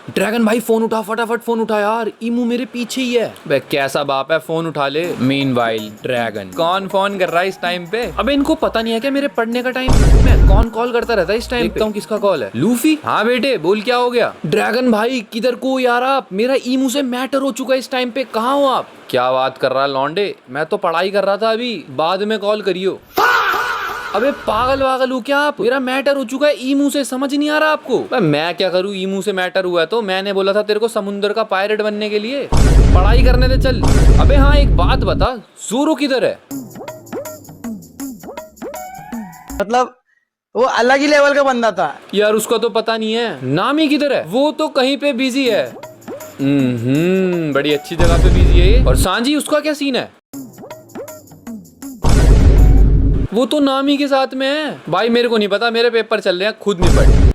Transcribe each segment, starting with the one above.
Dragon भाई phone उठा, फटाफट फोन उठा यार, ईमू मेरे पीछे ही है। बे कैसा बाप है, फोन उठा ले। मीनवाइल ड्रैगन, कौन फोन कर रहा है इस टाइम पे? अबे इनको पता नहीं है क्या मेरे पढ़ने का टाइम? मैं कौन कॉल करता रहता है इस टाइम पे? देखता हूँ किसका कॉल है। लूफी, हाँ बेटे बोल क्या हो गया? ड्रैगन भाई किधर को यार आप? मेरा ईमू से मैटर हो चुका है इस टाइम पे, कहाँ हो आप? क्या बात कर रहा है लौंडे, मैं तो पढ़ाई कर रहा था अभी, बाद में कॉल करियो। अबे पागल वागल हो क्या आप? मेरा मैटर हो चुका है ईमू से, समझ नहीं आ रहा आपको? मैं क्या करूँ, ईमू से मैटर हुआ है तो मैंने बोला था तेरे को समुंदर का पायलट बनने के लिए, पढ़ाई करने दे चल। अबे हाँ एक बात बता, जोरो किधर है? मतलब वो अलग ही लेवल का बंदा था यार उसका तो पता नहीं है। नामी किधर है? वो तो कहीं पे बिजी है। बड़ी अच्छी जगह पे बिजी है ये। और सांजी उसका क्या सीन है? वो तो नामी के साथ में है। भाई मेरे को नहीं पता, मेरे पेपर चल रहे हैं, खुद निपट।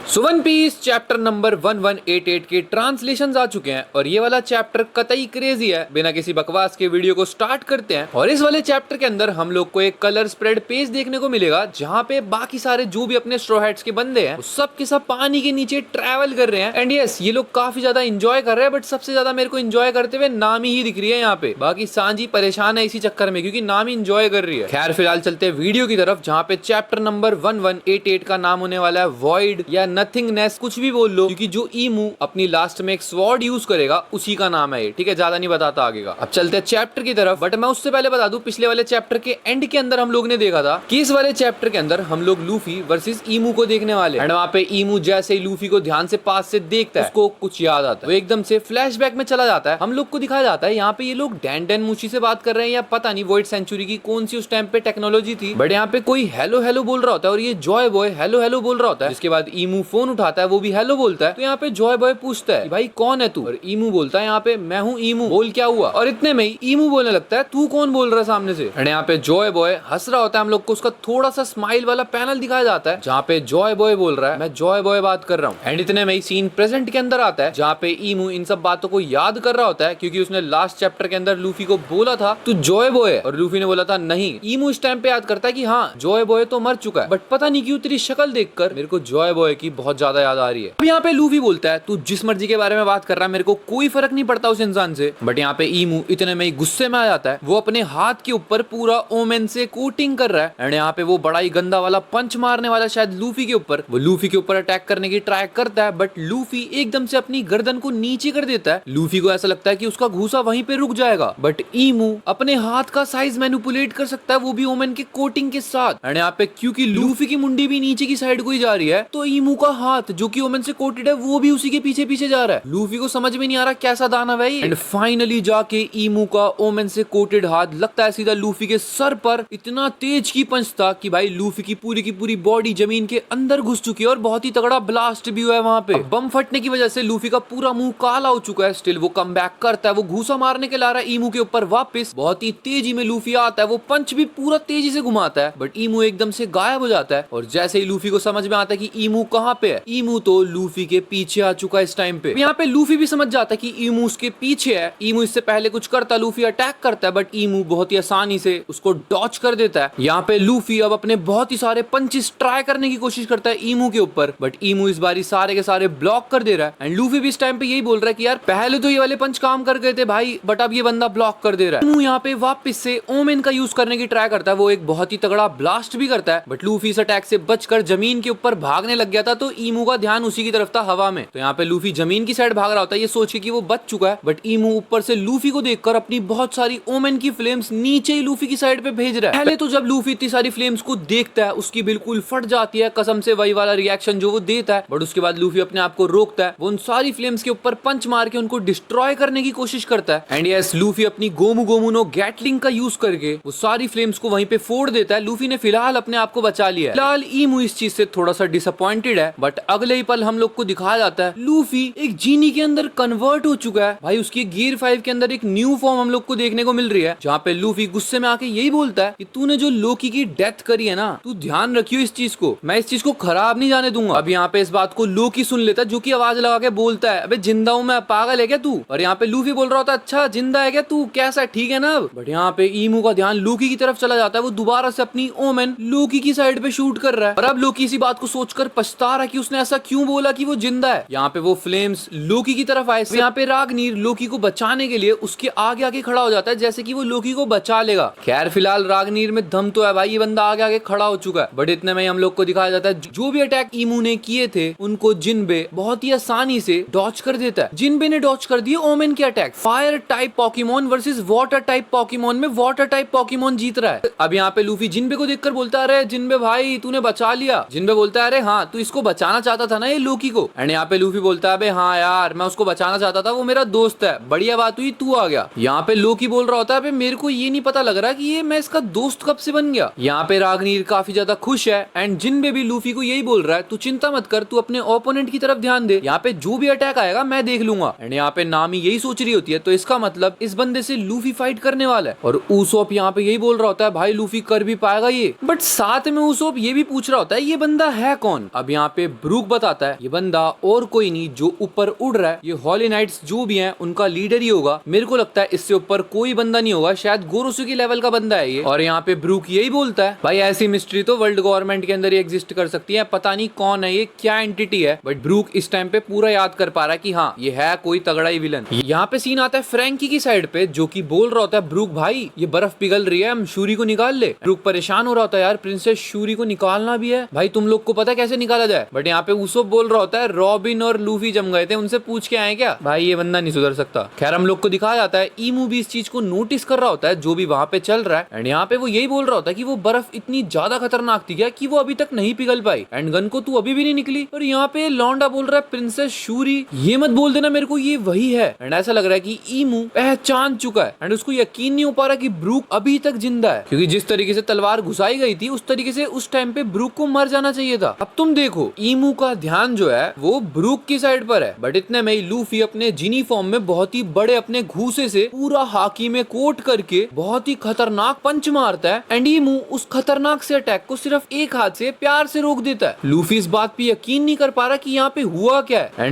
So One Piece chapter number 1188 के ट्रांसलेशंस आ चुके हैं और ये वाला चैप्टर कतई क्रेजी है। बिना किसी बकवास के वीडियो को स्टार्ट करते हैं। और इस वाले चैप्टर के अंदर हम लोग को एक कलर स्प्रेड पेज देखने को मिलेगा, जहाँ पे बाकी सारे जो भी अपने स्ट्रॉ हैट्स के बंदे हैं, सब के सब पानी के नीचे ट्रैवल कर रहे हैं। एंड यस, ये लोग काफी ज्यादा इंजॉय कर रहे हैं, बट सबसे ज्यादा मेरे को इंजॉय करते हुए नामी ही दिख रही है यहाँ पे। बाकी सांजी परेशान है इसी चक्कर में, क्योंकि नामी इंजॉय कर रही है। खैर फिलहाल चलते हैं वीडियो की तरफ, जहाँ पे चैप्टर नंबर 1188 का नाम होने वाला है वॉइड या नथिंगनेस, कुछ भी बोल लो, क्योंकि जो ईमू अपनी लास्ट में एक स्वॉर्ड यूज करेगा उसी का नाम है ये। ठीक है, ज्यादा नहीं बताता आगे का। अब चलते हैं चैप्टर की तरफ, बट मैं उससे पहले बता दूं, पिछले वाले चैप्टर के एंड के अंदर हम लोग ने देखा था कि इस वाले चैप्टर के अंदर हम लोग लूफी वर्सेस ईमू को देखने वाले। एंड वहाँ पे ईमू जैसे ही लूफी को ध्यान से पास से देखता है, उसको कुछ याद आता है, वो एकदम से फ्लैशबैक में चला जाता है। हम लोग को दिखाया जाता है यहाँ पे ये लोग डैन मूची से बात कर रहे हैं, या पता नहीं वॉइड सेंचुरी की कौन सी उस टाइम पे टेक्नोलॉजी थी, बट यहाँ पे कोई हेलो हेलो बोल रहा होता है और ये जॉय बॉय हेलो हेलो बोल रहा होता है। जिसके बाद ईमू फोन उठाता है, वो भी हेलो बोलता है। तो यहाँ पे जॉय बॉय पूछता है भाई कौन है तू, और ईमू बोलता है यहाँ पे मैं हूँ ईमू, बोल क्या हुआ। और इतने में ही ईमू बोलने लगता है तू कौन बोल रहा है सामने से। एंड यहाँ पे जॉय बॉय हंस रहा होता है। हम लोग को उसका थोड़ा सा स्माइल वाला पैनल दिखाया जाता है, जहाँ पे जॉय बॉय बोल रहा है मैं जॉय बॉय बात कर रहा हूँ। एंड इतने में ही सीन प्रेजेंट के अंदर आता है, जहाँ पे ईमू इन सब बातों को याद कर रहा होता है, क्योंकि उसने लास्ट चैप्टर के अंदर लूफी को बोला था तू जॉय बॉय है, और लूफी ने बोला था नहीं। ईमू इस टाइम पे याद करता है कि हाँ जॉय बॉय तो मर चुका है, बट पता नहीं क्यों तेरी शक्ल देखकर मेरे को जॉय बॉय की बहुत ज्यादा याद आ रही है। अब यहाँ पे लूफी बोलता है तू जिस मर्जी के बारे में बात कर रहा है, मेरे को कोई फर्क नहीं पड़ता उस इंसान से। बट यहाँ पे ईमू इतने में ही गुस्से में आ जाता है, वो अपने हाथ के ऊपर पूरा ओमेन से कोटिंग कर रहा है। एंड यहाँ पे वो बड़ा ही गंदा वाला पंच मारने वाला शायद लूफी के ऊपर, वो लूफी के ऊपर अटैक करने की ट्राई करता है, बट लूफी एकदम से अपनी गर्दन को नीचे कर देता है। लूफी को ऐसा लगता है कि उसका घूसा वहीं पे रुक जाएगा, बट ईमू अपने हाथ का साइज मैनिपुलेट कर सकता है, वो भी ओमेन के कोटिंग के साथ। एंड यहाँ पे क्योंकि लूफी की मुंडी भी नीचे की साइड को ही जा रही है, तो ईमू का हाथ जो कि ओमेन से कोटेड है वो भी उसी के पीछे पीछे जा रहा है। लूफी को समझ में नहीं आ रहा कैसा दानव है ये। एंड फाइनली जाके ईमू का ओमेन से कोटेड हाथ लगता है सीधा लूफी के सर पर। इतना तेज की पंच था कि भाई लूफी की पूरी बॉडी जमीन के अंदर घुस चुकी है, और बहुत ही तगड़ा ब्लास्ट भी हुआ है वहां पे। बम फटने की वजह से लूफी का पूरा मुंह काला हो चुका है। स्टिल वो कम बैक करता है, वो घूसा मारने के ला रहा है ईमू के ऊपर वापस। बहुत ही तेजी में लूफी आता है, वो पंच भी पूरा तेजी से घुमाता है, बट ईमू एकदम से गायब हो जाता है। और जैसे ही लूफी को समझ में आता है कि ईमू कहाँ पे है, ईमू तो लूफी के पीछे आ चुका है इस टाइम पे। यहाँ पे लूफी भी समझ जाता है कि ईमू उसके पीछे है। ईमू इससे पहले कुछ करता, लूफी अटैक करता है, बट ईमू बहुत ही आसानी से उसको डॉच कर देता है। यहाँ पे लूफी अब अपने बहुत ही सारे पंचेस ट्राई करने की कोशिश करता है ईमू के ऊपर, बट ईमू इस बारी सारे के सारे ब्लॉक कर दे रहा है। एंड लूफी भी इस टाइम पे यही बोल रहा है कि यार पहले तो ये वाले पंच काम कर गए थे भाई, बट अब ये बंदा ब्लॉक कर दे रहा है। ईमू यहाँ पे वापस से ओमेन का यूज करने की ट्राई करता है, वो एक बहुत ही तगड़ा ब्लास्ट भी करता है, बट लूफी इस अटैक से बचकर जमीन के ऊपर भागने लग गया था, तो ईमू का ध्यान उसी की तरफ था हवा में। तो यहाँ पे लूफी जमीन की साइड भाग रहा होता है ये सोच के कि वो बच चुका है, बट ईमू ऊपर से लूफी को देखकर अपनी बहुत सारी ओमेन की फ्लेम्स नीचे ही लूफी की साइड पे भेज रहा है। पहले तो जब लूफी इतनी सारी फ्लेम्स को देखता है उसकी बिल्कुल फट जाती है, कसम से वही वाला रिएक्शन जो वो देता है, बट उसके बाद लूफी अपने आप को रोकता है, वो उन सारी फ्लेम्स के ऊपर पंच मार के उनको डिस्ट्रॉय करने की कोशिश करता है। एंड यस, लूफी अपनी गोमू गोमू नो गैटलिंग का यूज करके वो सारी फ्लेम्स को वहीं पे फोड़ देता है। लूफी ने फिलहाल अपने आप को बचा लिया है। फिलहाल ईमू इस चीज से थोड़ा सा डिसअपॉइंटेड है, बट अगले ही पल हम लोग को दिखाया जाता है लूफी एक जीनी के अंदर कन्वर्ट हो चुका है। भाई उसकी गियर 5 के अंदर एक न्यू फॉर्म हम लोग को देखने को मिल रही है, जहाँ पे लूफी गुस्से में आके यही बोलता है कि तूने जो लोकी की डेथ करी है ना, तू ध्यान रखियो इस चीज को, मैं इस चीज को खराब नहीं जाने दूंगा। अब यहाँ पे इस बात को लोकी सुन लेता है, जो कि आवाज लगा के बोलता है अबे जिंदा हूँ मैं, पागल है क्या तू? और यहाँ पे लूफी बोल रहा होता है अच्छा जिंदा है क्या तू, कैसा ठीक है ना अब? बट यहाँ पे ईमू का ध्यान लोकी की तरफ चला जाता है, वो दोबारा से अपनी ओमेन लोकी की साइड पे शूट कर रहा है। और अब लोकी इसी बात को सोचकर पछता रहा कि उसने ऐसा क्यों बोला कि वो जिंदा है। यहाँ पे वो फ्लेम्स लोकी की तरफ आए, यहाँ पे रागनीर लोकी को बचाने के लिए उसके आगे आगे खड़ा हो जाता है, जैसे कि वो लोकी को बचा लेगा। खैर फिलहाल रागनीर में दम तो है भाई, ये बंदा आगे आगे खड़ा हो चुका है, बट इतने में हम लोग को दिखाया जाता है जो भी अटैक ईमू ने किए थे उनको जिनबे बहुत ही आसानी से डॉच कर देता है। जिनबे ने डॉच कर दिए ओमेन के attack. Fire type Pokemon versus water type Pokemon में वाटर टाइप पॉकीमोन जीत रहा है। अब यहाँ पे लूफी जिनबे को देखकर बोलता है, अरे जिनबे भाई तूने बचा लिया। जिनबे बोलता है, अरे हाँ तू इसको बचाना चाहता था ना ये लोकी को। एंड यहाँ पे लूफी बोलता है, हाँ यार मैं उसको बचाना चाहता था, वो मेरा दोस्त है, बढ़िया बात हुई तू आ गया। यहाँ पे लोकी बोल रहा होता है, मेरे को ये नहीं पता लग रहा कि ये मैं इसका दोस्त कब से बन गया। यहाँ पे रागनीर काफी ज्यादा खुश है एंड जिनबे भी लूफी को यही बोल रहा है, तू चिंता मत कर, तू अपने ओपोनेंट की तरफ ध्यान दे, यहाँ पे जो भी अटैक आएगा मैं देख लूंगा। एंड यहाँ पे नामी यही सोच रही होती है, तो इसका मतलब इस बंदे से लूफी फाइट करने वाला है। और ऊसोप यहाँ पे यही बोल रहा होता है, भाई लूफी कर भी पाएगा ये, बट साथ में ऊसोप ये भी पूछ रहा होता है ये बंदा है कौन। अब यहाँ पे ब्रूक बताता है, ये बंदा और कोई नहीं जो ऊपर उड़ रहा है, ये हॉली नाइट्स जो भी हैं उनका लीडर ही होगा। मेरे को लगता है इससे ऊपर कोई बंदा नहीं होगा, शायद गोरोसुकी लेवल का बंदा है ये। और यहाँ पे ब्रूक यही बोलता है, भाई ऐसी मिस्ट्री तो वर्ल्ड गवर्नमेंट के अंदर ही एग्जिस्ट कर सकती है, पता नहीं कौन है ये, क्या एंटिटी है। बट ब्रूक इस टाइम पे पूरा याद कर पा रहा है कि हाँ ये है कोई तगड़ा ही विलन। यहाँ पे सीन आता है फ्रैंकी की साइड पे, जो कि बोल रहा होता है, ब्रूक भाई ये बर्फ पिघल रही है, हम शूरी को निकाल ले। ब्रूक परेशान हो रहा होता है, यार प्रिंसेस शूरी को निकालना भी है भाई, तुम लोग को पता कैसे निकाला जाए। बट यहाँ पे उसोप बोल रहा होता है, रॉबिन और लूफी जम गए थे, उनसे पूछ के आए क्या, भाई ये बंदा नहीं सुधर सकता। खैर हम लोग को दिखाया जाता है ईमू भी इस चीज को नोटिस कर रहा होता है जो भी वहां पे चल रहा है। एंड यहाँ पे वो यही बोल रहा होता है कि वो बर्फ इतनी ज्यादा खतरनाक थी क्या कि वो अभी तक नहीं पिघल पाई, एंड गन को तू अभी भी नहीं निकली। और यहाँ पे लौंडा बोल रहा है, प्रिंसेस शूरी ये मत बोल देना मेरे को ये वही है। एंड ऐसा लग रहा है कि ईमू पहचान चुका है एंड उसको यकीन नहीं हो पा रहा कि ब्रूक अभी तक जिंदा है, क्योंकि जिस तरीके से तलवार घुसाई गई थी उस तरीके से उस टाइम पे ब्रूक को मर जाना चाहिए था। अब तुम देखो ईमू का ध्यान जो है वो ब्रूक की साइड पर है, बट इतने में लूफी अपने जिनी फॉर्म में बहुत ही बड़े अपने घूसे से पूरा हाकी में कोट करके बहुत ही खतरनाक पंच मारता है एंड ईमू उस खतरनाक से अटैक को सिर्फ एक हाथ से प्यार से रोक देता है। लूफी इस बात पे यकीन नहीं कर पा रहा कि यहाँ पे हुआ क्या है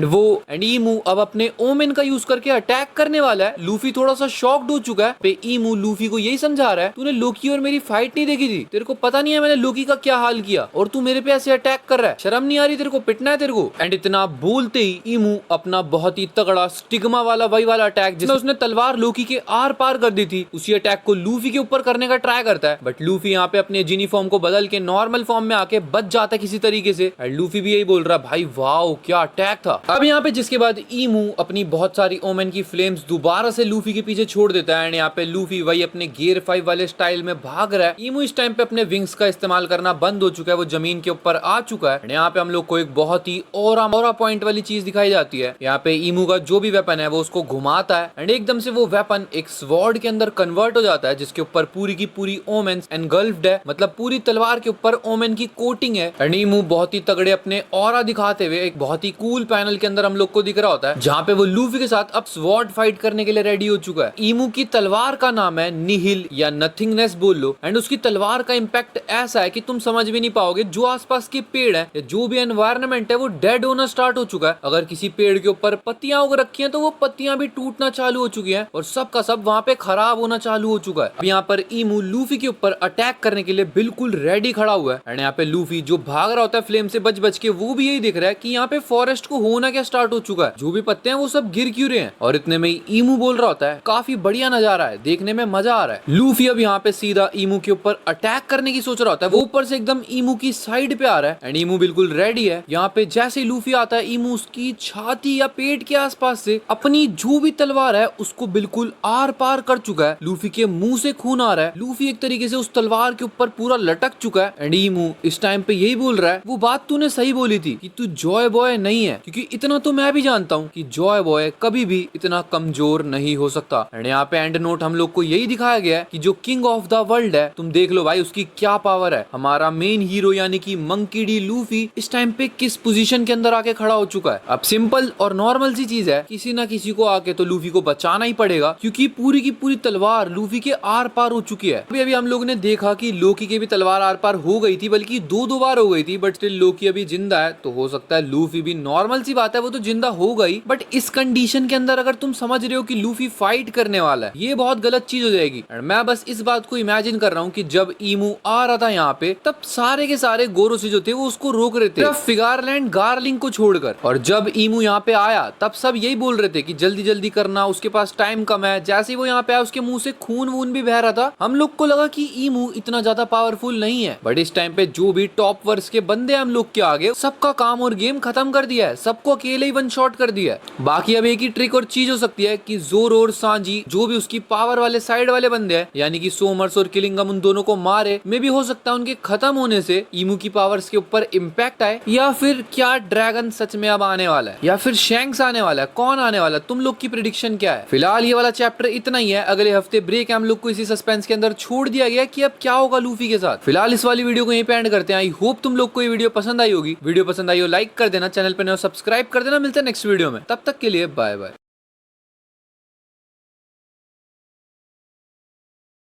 एंड ईमू अब अपने ओमेन का यूज करके अटैक करने वाला है। लूफी थोड़ा सा शॉक्ड हो चुका है। पे ईमू लूफी को यही समझा रहा है, तूने लोकी और मेरी फाइट नहीं देखी थी, तेरे को पता नहीं है मैंने लोकी का क्या हाल किया और तू मेरे पे ऐसे अटैक कर रहा है, शर्म नहीं आ रही तेरे को, पिटना है तेरे को। एंड इतना बोलते ही ईमू अपना बहुत ही तगड़ा स्टिग्मा वाला वही वाला अटैक जिसमें उसने तलवार लोकी के आर पार कर दी थी, उसी अटैक को लूफी के ऊपर करने का ट्राई करता है। बट लूफी यहाँ पे अपने जिनी फॉर्म को बदल के नॉर्मल फॉर्म में आके बच जाता है किसी तरीके से। एंड लूफी भी यही बोल रहा है, भाई वाओ क्या अटैक था। अब यहाँ पे जिसके बाद ईमू अपनी बहुत सारी ओमेन की फ्लेम्स दोबारा से लूफी के पीछे छोड़ देता है एंड यहाँ पे लूफी वही अपने गियर 5 वाले स्टाइल में भाग रहा है। ईमू इस टाइम पे अपने विंग्स का इस्तेमाल करना बंद हो चुका है, वो जमीन के ऊपर आ चुका है। यहाँ पे हम लोग को एक बहुत ही ऑरा पॉइंट वाली चीज दिखाई जाती है। यहाँ पे ईमू का जो भी वेपन है वो उसको घुमाता है एंड एकदम से वो वेपन एक स्वॉर्ड के अंदर कन्वर्ट हो जाता है, जिसके ऊपर पूरी की पूरी ओमेन्स एनगल्फ्ड है, मतलब पूरी तलवार के ऊपर ओमेन की कोटिंग है। एंड ईमू बहुत ही तगड़े अपने ऑरा दिखाते हुए एक बहुत ही कूल पैनल के अंदर हम लोग को दिख रहा होता है, जहाँ पे वो लूफी के साथ अब स्वॉर्ड फाइट करने के लिए रेडी हो चुका है। ईमू की तलवार का नाम है निहिल या नथिंगनेस बोल लो, एंड उसकी तलवार का इम्पैक्ट ऐसा है कि तुम समझ भी नहीं पाओगे। जो आसपास के पेड़ है या जो भी एनवायरनमेंट है वो डेड होना स्टार्ट हो चुका है। अगर किसी पेड़ के ऊपर पत्तियां उग रखी हैं तो वो पत्तियां भी टूटना चालू हो चुकी हैं और सब का सब वहां पे खराब होना चालू हो चुका है। अब यहाँ पर ईमू लूफी के ऊपर अटैक करने के लिए बिल्कुल रेडी खड़ा हुआ है एंड यहाँ पे लूफी जो भाग रहा होता है फ्लेम से बच बच के, वो भी यही दिख रहा है कि यहाँ पे फॉरेस्ट को होना क्या स्टार्ट हो चुका है, जो भी पत्ते हैं वो सब गिर क्यों रहे हैं। और इतने में ईमू बोल रहा होता है, काफी बढ़िया नजारा है, देखने में मजा आ रहा है। लूफी अब यहाँ पे सीधा ईमू के ऊपर अटैक करने की सोच रहा होता है, वो ऊपर से एकदम ईमू की साइड पे आ रहा है एंड ईमू बिल्कुल रेडी है। यहाँ पे जैसे ही लूफी आता है, ईमू उसकी छाती या पेट के आसपास से अपनी जो भी तलवार है उसको बिल्कुल आर पार कर चुका है। लूफी के मुंह से खून आ रहा है, लूफी एक तरीके से उस तलवार के ऊपर पूरा लटक चुका है एंड ईमू इस टाइम पे यही बोल रहा है, वो बात तूने सही बोली थी कि तू जॉय बॉय नहीं है, क्योंकि इतना तो मैं भी जानता हूँ कि जॉय बॉय कभी भी इतना कमजोर नहीं हो सकता। एंड यहाँ पे एंड नोट हम लोग को यही दिखाया गया है कि जो किंग ऑफ द वर्ल्ड है, तुम देख लो भाई उसकी क्या पावर है। हमारा मेन हीरो यानी कि मंकी डी लूफी इस टाइम पे किस पोजीशन के अंदर आके खड़ा हो चुका है। अब सिंपल और नॉर्मल सी चीज है, किसी ना किसी को आके तो लूफी को बचाना ही पड़ेगा, क्योंकि पूरी की पूरी तलवार लूफी के आर पार हो चुकी है। अभी हम लोग ने देखा कि लोकी के भी तलवार आर पार हो गई थी, बल्कि दो बार हो गई थी, बट स्टिल लोकी अभी जिंदा है, तो हो सकता है लूफी भी, नॉर्मल सी बात है वो तो जिंदा हो गई, बट इस कंडीशन के अंदर अगर तुम समझ रहे हो कि लूफी फाइट करने वाला है, ये बहुत गलत चीज हो जाएगी। एंड मैं बस इस बात को इमेजिन कर रहा हूँ कि जब ईमू आ रहा था यहाँ पे, तब सारे के सारे गोरोसी जो थे वो उसको रोक रहे थे। सिर्फ फिगारलैंड गार्लिंग को छोड़कर। और जब ईमू यहाँ पे आया तब सब यही बोल रहे थे कि जल्दी जल्दी करना, उसके पास टाइम कम है। जैसे ही वो यहाँ पे आया उसके मुंह से खून वून भी बह रहा था। हम लोग को लगा कि ईमू इतना ज्यादा पावरफुल नहीं है, बट इस टाइम पे जो भी टॉप वर्स के बंदे हम लोग के आगे, सबका काम और गेम खत्म कर दिया है, सबको अकेले ही वन शॉट कर दिया है। बाकी अब एक ही ट्रिक और चीज हो सकती है कि जोरो और सांजी जो भी उसकी पावर वाले साइड वाले बंदे हैं, यानी कि सोमर्स और किलिंगम, उन दोनों को मारे। मे भी हो सकता है उनके खत्म होने से ईमू की पावर्स के ऊपर इम्पैक्ट आए, या फिर क्या ड्रैगन सच में अब आने वाला है, या फिर शैंक्स आने वाला है। कौन आने वाला है? तुम लोग की प्रेडिक्शन क्या है? फिलहाल ये वाला चैप्टर इतना ही है। अगले हफ्ते ब्रेक है, हम लोग को इसी सस्पेंस के अंदर छोड़ दिया गया कि अब क्या होगा लूफी के साथ। फिलहाल इस वाली वीडियो को यहीं पे एंड करते हैं। आई होप तुम लोग को ये वीडियो पसंद आई होगी। वीडियो पसंद आई हो लाइक कर देना, चैनल पर नए हो सब्सक्राइब कर देना। मिलते हैं नेक्स्ट वीडियो में, तब तक के लिए बाय बाय।